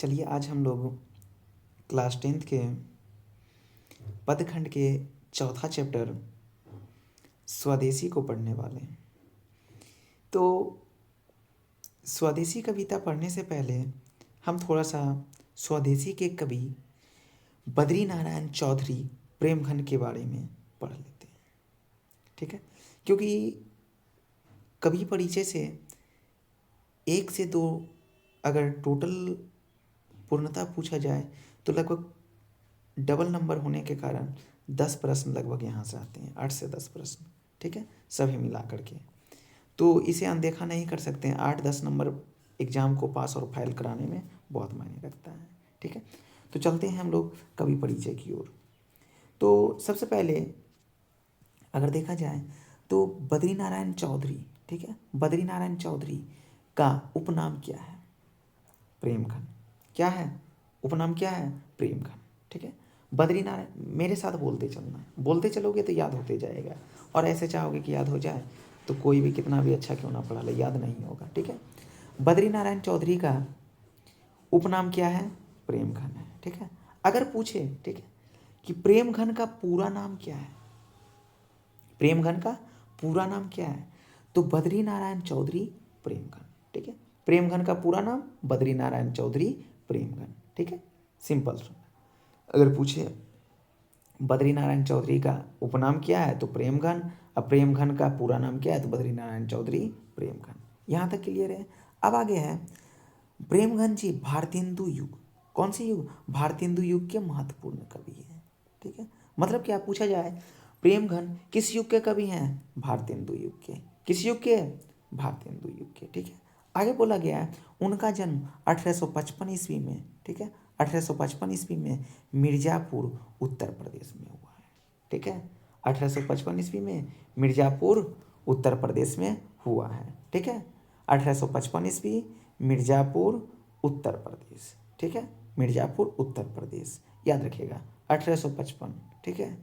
चलिए आज हम लोग क्लास 10th के पदखंड के चौथा चैप्टर स्वदेशी को पढ़ने वाले हैं। तो स्वदेशी कविता पढ़ने से पहले हम थोड़ा सा स्वदेशी के कवि बद्री नारायण चौधरी प्रेमघन के बारे में पढ़ लेते हैं, ठीक है। क्योंकि कवि परिचय से 1 से 2 अगर टोटल पूर्णता पूछा जाए तो लगभग डबल नंबर होने के कारण 10 प्रश्न लगभग यहाँ से आते हैं, 8 से 10 प्रश्न, ठीक है, सभी मिला करके। तो इसे अनदेखा नहीं कर सकते हैं। 8-10 नंबर एग्ज़ाम को पास और फाइल कराने में बहुत मायने रखता है, ठीक है। तो चलते हैं हम लोग कवि परिचय की ओर। तो सबसे पहले अगर देखा जाए तो बद्री नारायण चौधरी, ठीक है, बद्री नारायण चौधरी का उपनाम क्या है? प्रेमघन। क्या है उपनाम? क्या है? प्रेमघन, ठीक है। बद्री नारायण, मेरे साथ बोलते चलना है, बोलते चलोगे तो याद होते जाएगा, और ऐसे चाहोगे कि याद हो जाए तो कोई भी कितना भी अच्छा क्यों ना पढ़ा ले याद नहीं होगा, ठीक है। बद्री नारायण चौधरी का उपनाम क्या है? प्रेमघन है, ठीक है। अगर पूछे, ठीक है, कि प्रेमघन का पूरा नाम क्या है, प्रेमघन का पूरा नाम क्या है, तो बद्री नारायण चौधरी प्रेमघन, ठीक है। प्रेमघन का पूरा नाम बद्री नारायण चौधरी प्रेमघन, ठीक है, सिंपल सुन। अगर पूछे बद्री नारायण चौधरी का उपनाम क्या है तो प्रेमघन, अब प्रेमघन का पूरा नाम क्या है तो बद्री नारायण चौधरी प्रेमघन। यहाँ तक क्लियर है। अब आगे है प्रेमघन जी भारतेंदु युग, कौन सी युग? भारतेंदु युग के महत्वपूर्ण कवि हैं, ठीक है। मतलब क्या पूछा जाए, प्रेमघन किस युग के कवि हैं? भारतेंदु युग के। किस युग के? भारतेंदु युग के, ठीक है। आगे बोला गया है उनका जन्म 1855 ईस्वी में, ठीक है, 1855 ईस्वी में मिर्ज़ापुर उत्तर प्रदेश में हुआ है, ठीक है। 1855 ईस्वी में मिर्ज़ापुर उत्तर प्रदेश में हुआ है, ठीक है। 1855 ईस्वी मिर्ज़ापुर उत्तर प्रदेश, ठीक है, मिर्ज़ापुर उत्तर प्रदेश, याद रखिएगा 1855, ठीक है,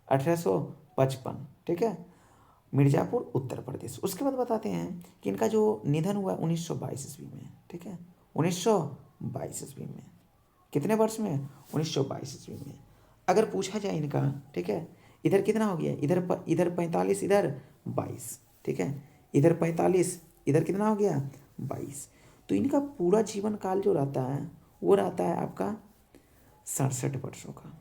1855, ठीक है, मिर्ज़ापुर उत्तर प्रदेश। उसके बाद बताते हैं कि इनका जो निधन हुआ 1922 ईस्वी में, ठीक है, 1922 ईस्वी में। कितने वर्ष में? 1922 ईस्वी में। अगर पूछा जाए इनका, ठीक है, इधर कितना हो गया, इधर 45, इधर 22, ठीक है, इधर 45, इधर कितना हो गया 22। तो इनका पूरा जीवन काल जो रहता है वो रहता है आपका 67 वर्षों का।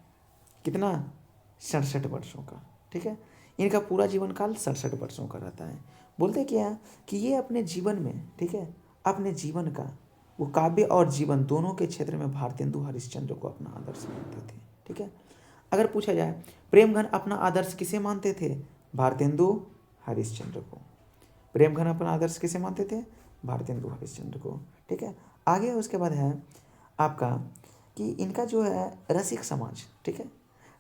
कितना? 67 वर्षों का, ठीक है। इनका पूरा जीवन काल 67 वर्षों का रहता है। बोलते क्या कि ये अपने जीवन में, ठीक है, अपने जीवन का वो काव्य और जीवन दोनों के क्षेत्र में भारतेंदु हरिश्चंद्र को अपना आदर्श मानते थे, ठीक है। अगर पूछा जाए प्रेमघन अपना आदर्श किसे मानते थे? भारतेंदु हरिश्चंद्र को। प्रेमघन अपना आदर्श किसे मानते थे? भारतेंदु हरिश्चंद्र को, ठीक है। आगे उसके बाद है आपका कि इनका जो है रसिक समाज, ठीक है,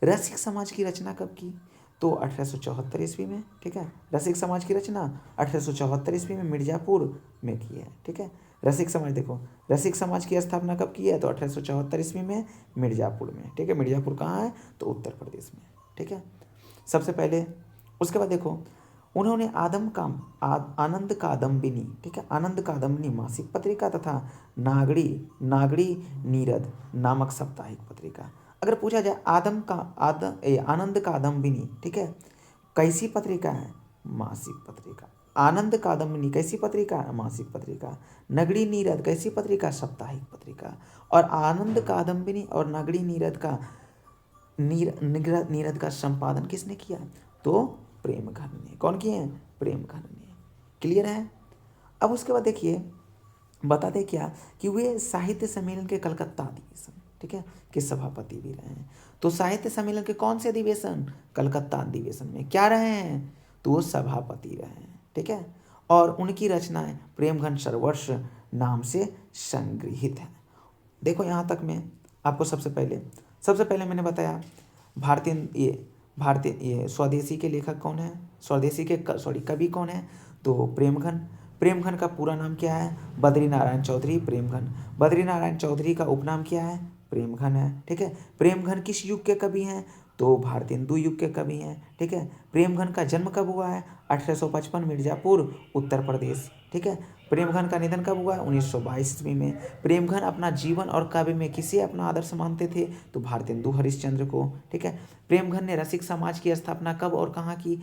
रसिक समाज की रचना कब की? तो 1874 ईस्वी में, ठीक है। रसिक समाज की रचना 1874 ईस्वी में मिर्ज़ापुर में की है, ठीक है। रसिक समाज, देखो रसिक समाज की स्थापना कब की है? तो 1874 ईस्वी में मिर्ज़ापुर में, ठीक है। मिर्ज़ापुर कहाँ है? तो उत्तर प्रदेश में, ठीक है, सबसे पहले। उसके बाद देखो उन्होंने आनंद कादम्बिनी, ठीक है, आनंद कादम्बिनी मासिक पत्रिका तथा नागरी नीरद नामक साप्ताहिक पत्रिका। अगर पूछा जाए आनंद कादम्बिनी, ठीक है, कैसी पत्रिका है? मासिक पत्रिका। आनंद कादम्बिनी कैसी पत्रिका? मासिक पत्रिका। नगरी नीरद कैसी पत्रिका? साप्ताहिक पत्रिका। और आनंद कादम्बिनी और नगरी नीरद का नीरद का संपादन किसने किया? तो प्रेमघन ने। कौन किए हैं? प्रेमघन ने। क्लियर है। अब उसके बाद देखिए बताते क्या कि वे साहित्य सम्मेलन के कलकत्ता अधिवेशन, ठीक है, के सभापति भी रहे हैं। तो साहित्य सम्मेलन के कौन से अधिवेशन? कलकत्ता अधिवेशन में क्या रहे हैं? तो वो सभापति रहे हैं, ठीक है। और उनकी रचनाएं प्रेमघन सरोवर्ष नाम से संग्रहित है। देखो यहाँ तक में आपको सबसे पहले मैंने बताया भारतीय स्वदेशी के लेखक कौन है, स्वदेशी के कवि कौन है? तो प्रेमघन। प्रेमघन का पूरा नाम क्या है? बद्री नारायण चौधरी प्रेमघन। बद्री नारायण चौधरी का उपनाम क्या है? प्रेमघन है, ठीक है। प्रेमघन किस युग के कवि हैं? तो भारतेंदु युग के कवि हैं, ठीक है। प्रेमघन का जन्म कब हुआ है? 1855 मिर्ज़ापुर उत्तर प्रदेश, ठीक है। प्रेमघन का निधन कब हुआ? 1922 ईस्वी में। प्रेमघन अपना जीवन और काव्य में किसे अपना आदर्श मानते थे? तो भारतेंदु हरिश्चंद्र को। ठीक है। प्रेमघन ने रसिक समाज की स्थापना कब और कहाँ की?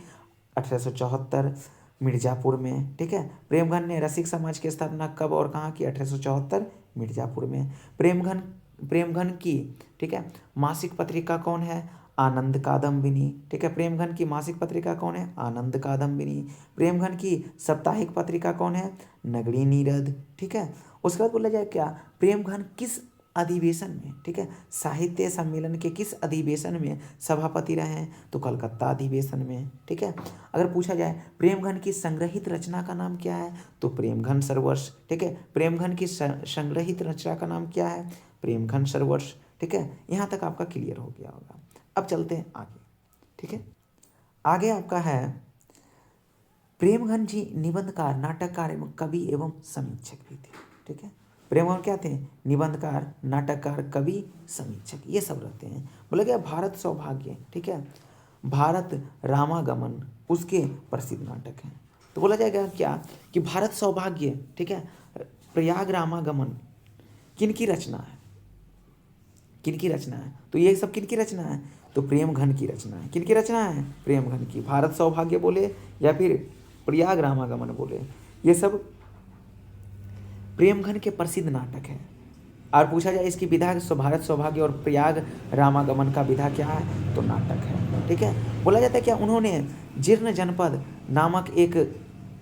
1874 मिर्जापुर में। ठीक है। प्रेमघन ने रसिक समाज की स्थापना कब और कहाँ की? 1874 मिर्जापुर में। प्रेमघन की, ठीक है, मासिक पत्रिका कौन है? आनंद कादम्बिनी। ठीक है। प्रेमघन की मासिक पत्रिका कौन है? आनंद कादम्बिनी। प्रेमघन की साप्ताहिक पत्रिका कौन है? नगरी नीरद। ठीक है। उसके बाद बोला जाए क्या, प्रेमघन किस अधिवेशन में, ठीक है, साहित्य सम्मेलन के किस अधिवेशन में सभापति रहे हैं? तो कलकत्ता अधिवेशन में। ठीक है। अगर पूछा जाए प्रेमघन की संग्रहित रचना का नाम क्या है? तो प्रेमघन सरोवर्ष। ठीक है। प्रेमघन की संग्रहित रचना का नाम क्या है? प्रेमघन सरोवर्ष। ठीक है। यहाँ तक आपका क्लियर हो गया होगा। अब चलते हैं आगे। ठीक है। आगे आपका है, प्रेमघन जी निबंधकार, नाटककार एवं कवि एवं समीक्षक भी थे। ठीक है। प्रेमघन क्या थे? निबंधकार, नाटककार, कवि, समीक्षक, ये सब रहते हैं। बोला गया भारत सौभाग्य, ठीक है, भारत रामागमन उसके प्रसिद्ध नाटक हैं। तो बोला जाएगा क्या कि भारत सौभाग्य, ठीक है, प्रयाग रामागमन किनकी रचना है? किनकी रचना है? तो ये सब किनकी रचना है? तो प्रेमघन की रचना है। किनकी रचना है? प्रेमघन की। भारत सौभाग्य बोले या फिर प्रयाग रामागमन बोले, ये सब प्रेमघन के प्रसिद्ध नाटक है। और पूछा जाए इसकी विधा, भारत सौभाग्य और प्रयाग रामागमन का विधा क्या है? तो नाटक है। ठीक है। बोला जाता है क्या उन्होंने जीर्ण जनपद नामक एक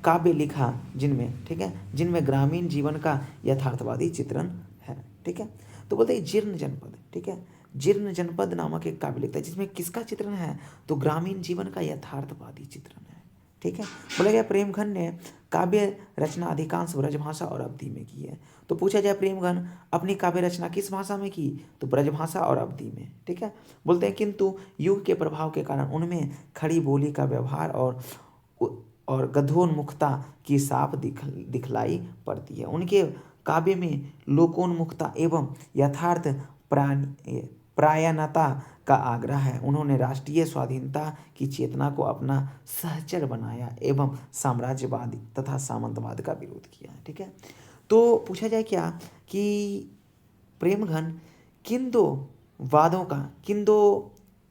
काव्य लिखा जिनमें, ठीक है, जिनमें ग्रामीण जीवन का यथार्थवादी चित्रण है। ठीक है। तो बोलते हैं जीर्ण जनपद, ठीक है, जीर्ण जनपद नामक एक काव्य लिखता है जिसमें किसका चित्रण है? तो ग्रामीण जीवन का यथार्थवादी चित्रण है। ठीक है। बोला गया प्रेमघन ने काव्य रचना अधिकांश ब्रजभाषा और अवधी में की है। तो पूछा जाए प्रेमघन अपनी काव्य रचना किस भाषा में की? तो ब्रजभाषा और अवधी में। ठीक है। बोलते हैं किंतु युग के प्रभाव के कारण उनमें खड़ी बोली का व्यवहार और गद्योन्मुखता की साफ दिखलाई पड़ती है। उनके काव्य में लोकोन्मुखता एवं यथार्थ प्रायणता का आग्रह है। उन्होंने राष्ट्रीय स्वाधीनता की चेतना को अपना सहचर बनाया एवं साम्राज्यवाद तथा सामंतवाद का विरोध किया। ठीक है। तो पूछा जाए क्या कि प्रेमघन किन दो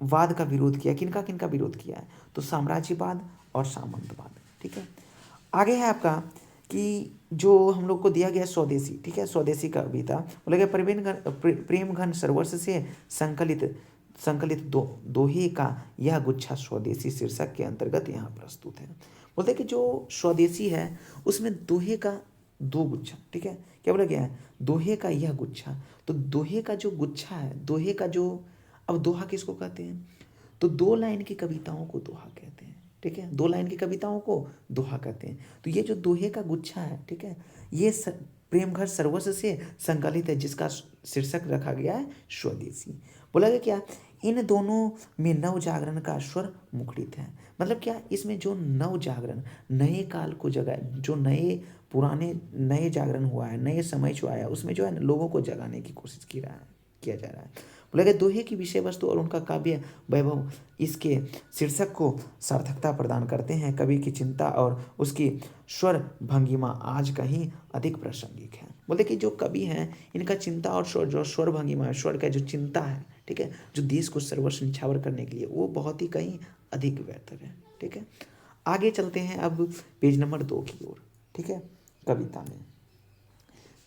वाद का विरोध किया? किनका किनका विरोध किया है? तो साम्राज्यवाद और सामंतवाद। ठीक है। आगे है आपका कि जो हम लोग को दिया गया स्वदेशी, ठीक है, स्वदेशी कविता बोला गया प्रेमघन सरोवर्ष से संकलित दोहे का यह गुच्छा स्वदेशी शीर्षक के अंतर्गत यहाँ प्रस्तुत है। बोलते हैं कि जो स्वदेशी है उसमें दोहे का दो गुच्छा, ठीक है, क्या बोला गया है? दोहे का यह गुच्छा। तो दोहे का जो गुच्छा है, दोहे का जो, अब दोहा किसको कहते हैं? तो दो लाइन की कविताओं को दोहा कहते हैं। ठीक है। दो लाइन की कविताओं को दोहा कहते हैं। तो ये जो दोहे का गुच्छा है, ठीक है, ये प्रेमघन सरोवर्ष से संकलित है जिसका शीर्षक रखा गया है स्वदेशी। बोला गया क्या इन दोनों में नव जागरण का स्वर मुखरित है। मतलब क्या इसमें जो नव जागरण, नए काल को जगा, जो नए जागरण हुआ है, नए समय जो आया उसमें जो है लोगों को जगाने की कोशिश किया जा रहा है। बोला गया दोहे की विषय वस्तु और उनका काव्य वैभव इसके शीर्षक को सार्थकता प्रदान करते हैं। कवि की चिंता और उसकी स्वर भंगिमा आज कहीं अधिक प्रासंगिक है। बोलते कि जो कवि हैं इनका चिंता और स्वर भंगिमा है, स्वर का जो चिंता है, ठीक है, जो देश को सर्वस्व निछावर करने के लिए, वो बहुत ही कहीं अधिक बेहतर है। ठीक है। आगे चलते हैं अब पेज नंबर 2 की ओर। ठीक है। कविता में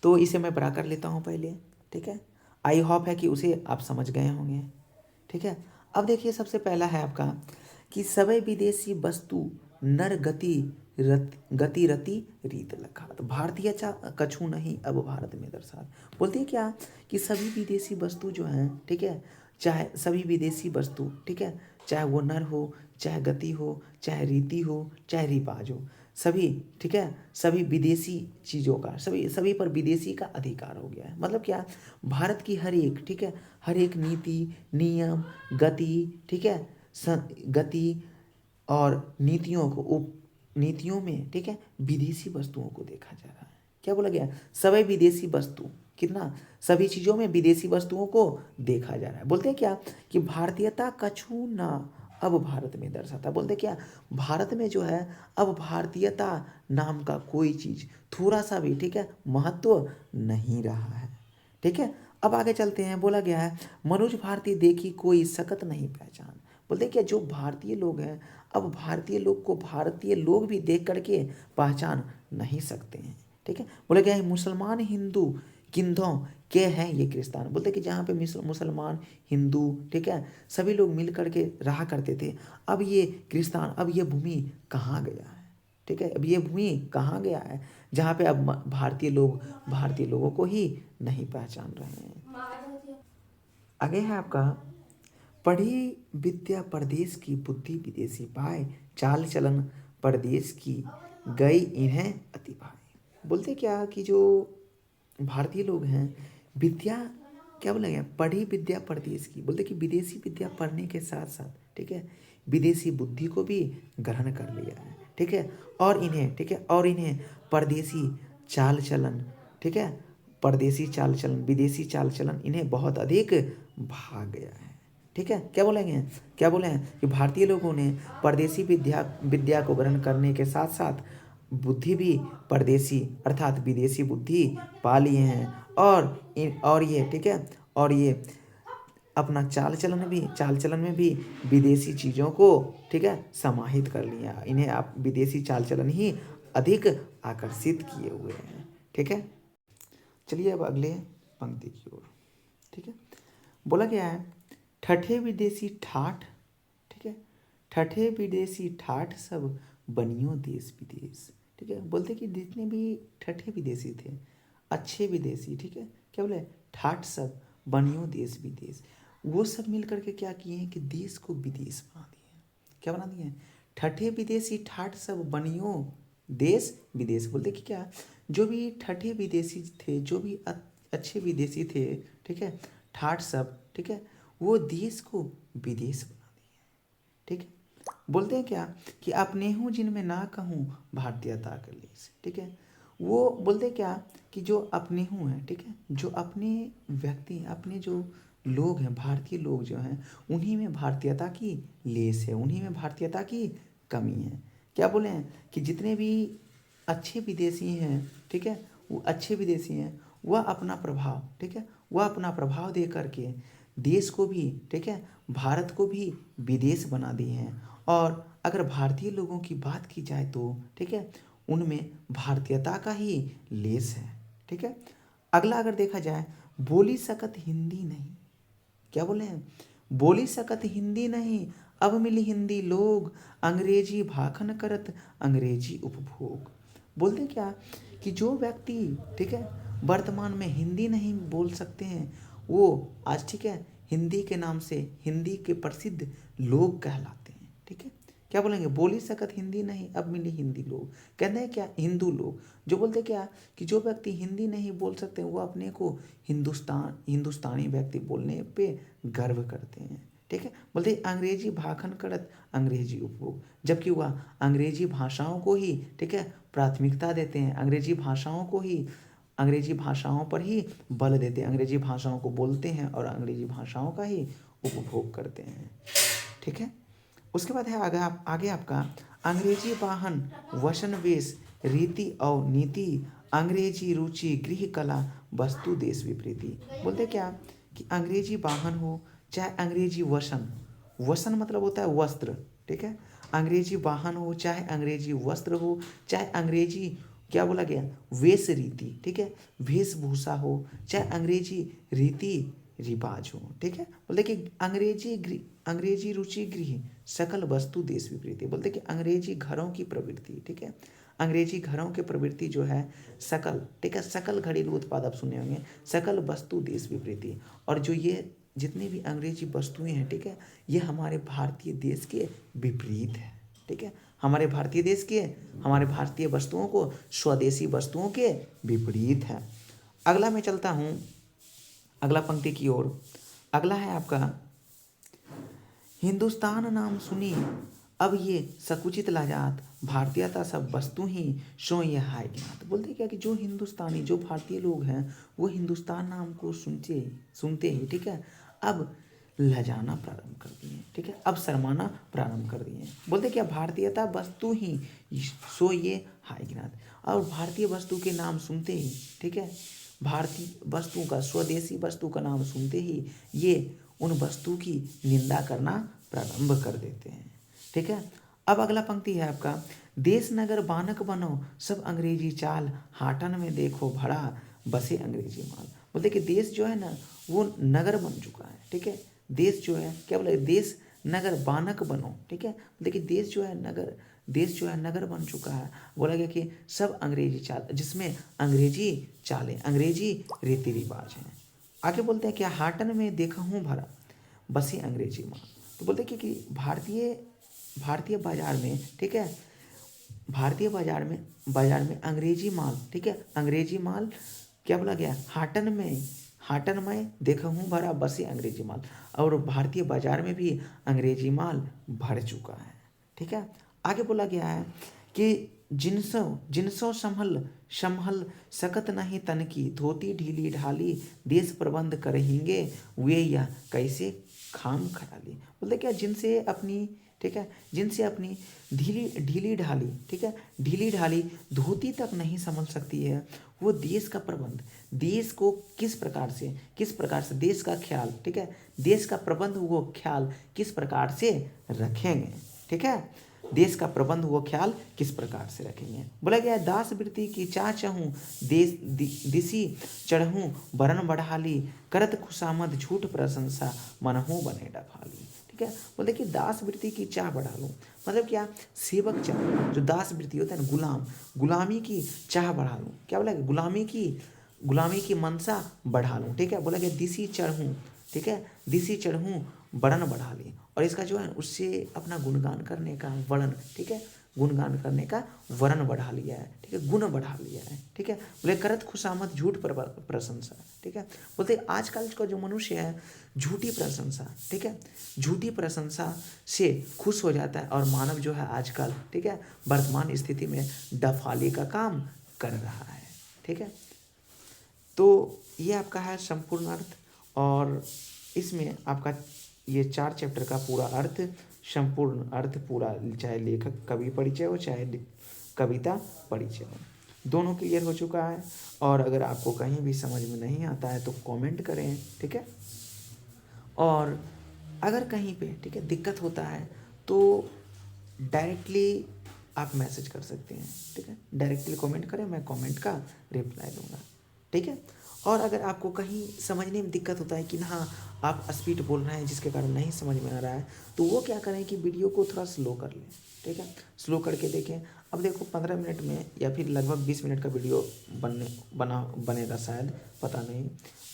तो इसे मैं पढ़ा कर लेता हूँ पहले। ठीक है। आई होप है कि उसे आप समझ गए होंगे। ठीक है। अब देखिए सबसे पहला है आपका कि सवै विदेशी वस्तु नर गति रति रीत लखात, भारतीय कछु नहीं अब भारत में दर्शात। बोलते हैं क्या कि सभी विदेशी वस्तु जो हैं, ठीक है, चाहे सभी विदेशी वस्तु, ठीक है, चाहे वो नर हो, चाहे गति हो, चाहे रीति हो, चाहे रिवाज हो, सभी, ठीक है, सभी विदेशी चीज़ों का, सभी पर विदेशी का अधिकार हो गया है। मतलब क्या, भारत की हर एक, ठीक है, हर एक नीति, नियम, गति, ठीक है, गति और नीतियों में, ठीक है, विदेशी वस्तुओं को देखा जा रहा है। क्या बोला गया? सभी विदेशी वस्तु, कितना, सभी चीज़ों में विदेशी वस्तुओं को देखा जा रहा है। बोलते हैं क्या कि भारतीयता कछु ना अब भारत में दर्शाता। बोलते क्या, भारत में जो है अब भारतीयता नाम का कोई चीज़ थोड़ा सा भी, ठीक है, महत्व नहीं रहा है। ठीक है, अब आगे चलते हैं। बोला गया है मनोज भारती देखी कोई सकत नहीं पहचान। बोलते क्या, जो भारतीय लोग हैं अब भारतीय लोग को भारतीय लोग भी देख करके पहचान नहीं सकते हैं। ठीक है, बोला गया है मुसलमान हिंदू किंधों के हैं ये क्रिस्तान। बोलते कि जहाँ पे मुसलमान हिंदू, ठीक है, सभी लोग मिल करके रहा करते थे, अब ये क्रिस्तान, अब ये भूमि कहाँ गया है। ठीक है, अब ये भूमि कहाँ गया है जहाँ पे अब भारतीय लोग भारतीय लोगों को ही नहीं पहचान रहे हैं। आगे है आपका, पढ़ी विद्या परदेश की बुद्धि विदेशी पाए, चाल चलन परदेश की गई इन्हें अति भाई। बोलते क्या कि जो भारतीय लोग हैं विद्या, क्या बोला गया, पढ़ी विद्या परदेश की। बोलते कि विदेशी विद्या पढ़ने के साथ साथ, ठीक है, विदेशी बुद्धि को भी ग्रहण कर लिया है। ठीक है, और इन्हें, ठीक है, और इन्हें परदेशी चाल चलन, ठीक है, परदेशी चाल चलन, विदेशी चाल चलन इन्हें बहुत अधिक भाग गया है। ठीक है, क्या बोलेंगे, क्या बोले हैं कि भारतीय लोगों ने परदेशी विद्या को ग्रहण करने के साथ साथ बुद्धि भी परदेशी अर्थात विदेशी बुद्धि पा लिए हैं, और ये, ठीक है, और ये अपना चाल चलन में भी विदेशी चीज़ों को, ठीक है, समाहित कर लिया। इन्हें आप विदेशी चाल चलन ही अधिक आकर्षित किए हुए हैं। ठीक है, चलिए अब अगले पंक्ति की ओर। ठीक है, बोला गया है ठठे विदेशी ठाठ, ठीक है, ठठे विदेशी ठाठ सब बनियो देश विदेश। ठीक है, बोलते कि जितने भी ठठे विदेशी थे, अच्छे विदेशी, ठीक है, क्या बोले, ठाठ सब बनियो देश विदेश, वो सब मिल करके क्या किए हैं कि देश को विदेश बना दिए हैं। क्या बना दिए हैं, ठठे विदेशी ठाठ सब बनियो देश विदेश। बोलते कि क्या, जो भी ठठे विदेशी थे, जो भी अच्छे विदेशी थे, ठीक है, ठाठ सब, ठीक है, वो देश को विदेश बना दिए। ठीक है, बोलते हैं क्या कि अपने हूँ जिनमें ना कहूँ भारतीयता कर ली। ठीक है, वो बोलते क्या कि जो अपने हूँ हैं, ठीक है, जो अपने व्यक्ति, अपने जो लोग हैं, भारतीय लोग जो हैं, उन्हीं में भारतीयता की लेस है, उन्हीं में भारतीयता की कमी है। क्या बोले हैं कि जितने भी अच्छे विदेशी हैं, ठीक है, वो अच्छे विदेशी हैं, वह अपना प्रभाव, ठीक है, वह अपना प्रभाव दे करके देश को भी, ठीक है, भारत को भी विदेश बना दिए हैं। और अगर भारतीय लोगों की बात की जाए तो, ठीक है, उनमें भारतीयता का ही लेस है। ठीक है, अगला अगर देखा जाए, बोली सकत हिंदी नहीं। क्या बोले हैं, बोली सकत हिंदी नहीं, अब मिली हिंदी लोग, अंग्रेजी भाखन करत अंग्रेजी उपभोग। बोलते क्या कि जो व्यक्ति, ठीक है, वर्तमान में हिंदी नहीं बोल सकते हैं, वो आज, ठीक है, हिंदी के नाम से हिंदी के प्रसिद्ध लोग कहलाते हैं। ठीक है, क्या बोलेंगे, बोली सकत हिंदी नहीं, अब मिली हिंदी लोग, कहते हैं क्या, हिंदू लोग। जो बोलते क्या कि जो व्यक्ति हिंदी नहीं बोल सकते वो अपने को हिंदुस्तानी व्यक्ति बोलने पे गर्व करते हैं। ठीक है, बोलते अंग्रेजी भाखन करत अंग्रेजी उपभोग, जबकि वह अंग्रेजी भाषाओं को ही, ठीक है, प्राथमिकता देते हैं, अंग्रेजी भाषाओं पर ही बल देते हैं, अंग्रेजी भाषाओं को बोलते हैं और अंग्रेजी भाषाओं का ही उपभोग करते हैं। ठीक है, उसके बाद है आगे आपका अंग्रेजी वाहन वसन वेश रीति और नीति, अंग्रेजी रुचि गृह कला वस्तु देश विपरीति। बोलते क्या कि अंग्रेजी वाहन हो चाहे अंग्रेजी वसन, वसन मतलब होता है वस्त्र, ठीक है, अंग्रेजी वाहन हो चाहे अंग्रेजी वस्त्र हो, चाहे अंग्रेजी, क्या बोला गया, वेश रीति, ठीक है, वेशभूषा हो, चाहे अंग्रेजी रीति रिवाज हो। ठीक है, बोलते कि अंग्रेजी रुचि गृह सकल वस्तु देश विपरीति। बोलते कि अंग्रेजी घरों की प्रवृत्ति, ठीक है, अंग्रेजी घरों के प्रवृत्ति जो है सकल, ठीक है, सकल घरेलू उत्पाद आप सुने होंगे, सकल वस्तु देश विपरीति। और जो ये जितनी भी अंग्रेजी वस्तुएं हैं, ठीक है, ये हमारे भारतीय देश के विपरीत है। ठीक है, हमारे भारतीय वस्तुओं को स्वदेशी वस्तुओं के विपरीत है। अगला मैं चलता हूँ अगला पंक्ति की ओर। अगला है आपका, हिंदुस्तान नाम सुनी अब ये सकुचित लाजात, भारतीयता सब वस्तु ही सो ये हाय ज्ञात। बोलते क्या कि जो हिंदुस्तानी, जो भारतीय लोग हैं, वो हिंदुस्तान नाम को सुनते ही, ठीक है, अब लजाना प्रारंभ कर दिए, ठीक है, अब शर्माना प्रारंभ कर दिए। बोलते क्या, भारतीयता वस्तु ही सो ये हाय ज्ञात। और भारतीय वस्तु के नाम सुनते ही, ठीक है, भारतीय वस्तु का, स्वदेशी वस्तु का नाम सुनते ही ये उन वस्तु की निंदा करना प्रारंभ कर देते हैं, ठीक है। अब अगला पंक्ति है आपका, देश नगर बानक बनो सब अंग्रेजी चाल, हाटन में देखो भरा बसे अंग्रेजी माल। बोलते कि देश जो है ना वो नगर बन चुका है, ठीक है। देश जो है, क्या बोले, देश नगर बानक बनो, ठीक है। देखिए देश जो है नगर, देश जो है नगर बन चुका है। बोला गया कि सब अंग्रेजी चाल, जिसमें अंग्रेजी चालें, अंग्रेजी रीति रिवाज हैं। आगे बोलते हैं क्या, हाटन में देखा हूँ भरा बसे अंग्रेजी माल। तो बोलते हैं कि भारतीय भारतीय बाजार में, ठीक है, भारतीय बाजार में अंग्रेजी माल, ठीक है, अंग्रेजी माल, क्या बोला गया, हाटन में देखा हूँ भरा बसे अंग्रेजी माल। और भारतीय बाजार में भी अंग्रेजी माल भर चुका है, ठीक है। आगे बोला गया है कि जिनसो जिनसो संभल संभल सकत नहीं तन की, धोती ढीली ढाली देश प्रबंध करेंगे वे यह कैसे खाम खराली। बोलते क्या, जिनसे अपनी, ठीक है, जिनसे अपनी ढीली ढीली ढाली, ठीक है, ढीली ढाली धोती तक नहीं संभल सकती है, वो देश का प्रबंध, देश को किस प्रकार से देश का ख्याल, ठीक है, देश का प्रबंध वो ख्याल किस प्रकार से रखेंगे, ठीक है, देश का प्रबंध वो ख्याल किस प्रकार से रखेंगे। बोला गया है, दास वृत्ति की चाह चहूँ देश दिसी चढ़ूँ बरन बढ़ाली, करत खुशामद झूठ प्रशंसा मनहू बने डफाली, ठीक है। बोलते कि दास वृत्ति की चाह बढ़ा लूँ, मतलब क्या, सेवक चाह, जो दास वृत्ति होता है ना, गुलामी की चाह बढ़ा लूँ, क्या बोला, गुलामी की मनसा बढ़ा लूँ, ठीक है। बोला गया दिसी चढ़ूँ, ठीक है, दिसी चढ़ूँ बरन बढ़ा ली, और इसका जो है उससे अपना गुणगान करने का वर्ण, ठीक है, गुणगान करने का वर्ण बढ़ा लिया है, ठीक है, गुण बढ़ा लिया है, ठीक है। बोले करत खुशामद झूठ प्रशंसा, ठीक है। बोलते आजकल का जो मनुष्य है झूठी प्रशंसा, ठीक है, झूठी प्रशंसा से खुश हो जाता है, और मानव जो है आजकल, ठीक है, वर्तमान स्थिति में डफाली का काम कर रहा है, ठीक है। तो ये आपका है संपूर्ण अर्थ, और इसमें आपका ये 4 चैप्टर का पूरा अर्थ, संपूर्ण अर्थ पूरा, चाहे लेखक कवि परिचय हो चाहे कविता परिचय हो, दोनों क्लियर हो चुका है। और अगर आपको कहीं भी समझ में नहीं आता है तो कमेंट करें, ठीक है। और अगर कहीं पे, ठीक है, दिक्कत होता है तो डायरेक्टली आप मैसेज कर सकते हैं, ठीक है, डायरेक्टली कमेंट करें, मैं कमेंट का रिप्लाई दूंगा, ठीक है। और अगर आपको कहीं समझने में दिक्कत होता है कि हाँ आप स्पीड बोल रहे हैं जिसके कारण नहीं समझ में आ रहा है, तो वो क्या करें कि वीडियो को थोड़ा स्लो कर लें, ठीक है, स्लो करके देखें। अब देखो 15 मिनट में या फिर लगभग 20 मिनट का वीडियो बनेगा शायद, पता नहीं,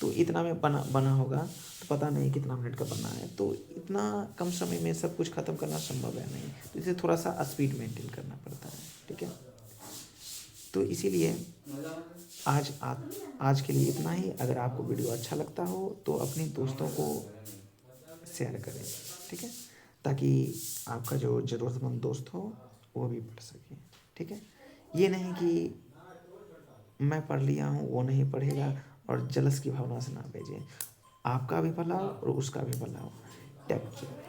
तो इतना में बना होगा, तो पता नहीं कितना मिनट का बना है, तो इतना कम समय में सब कुछ ख़त्म करना संभव है नहीं, तो इसे थोड़ा सा स्पीड मेंटेन करना पड़ता है, ठीक है। तो इसीलिए आज के लिए इतना ही। अगर आपको वीडियो अच्छा लगता हो तो अपने दोस्तों को शेयर करें, ठीक है, ताकि आपका जो ज़रूरतमंद दोस्त हो वो भी पढ़ सके, ठीक है। ये नहीं कि मैं पढ़ लिया हूँ वो नहीं पढ़ेगा और जलस की भावना से ना भेजें, आपका भी भला हो और उसका भी भला हो। Take care.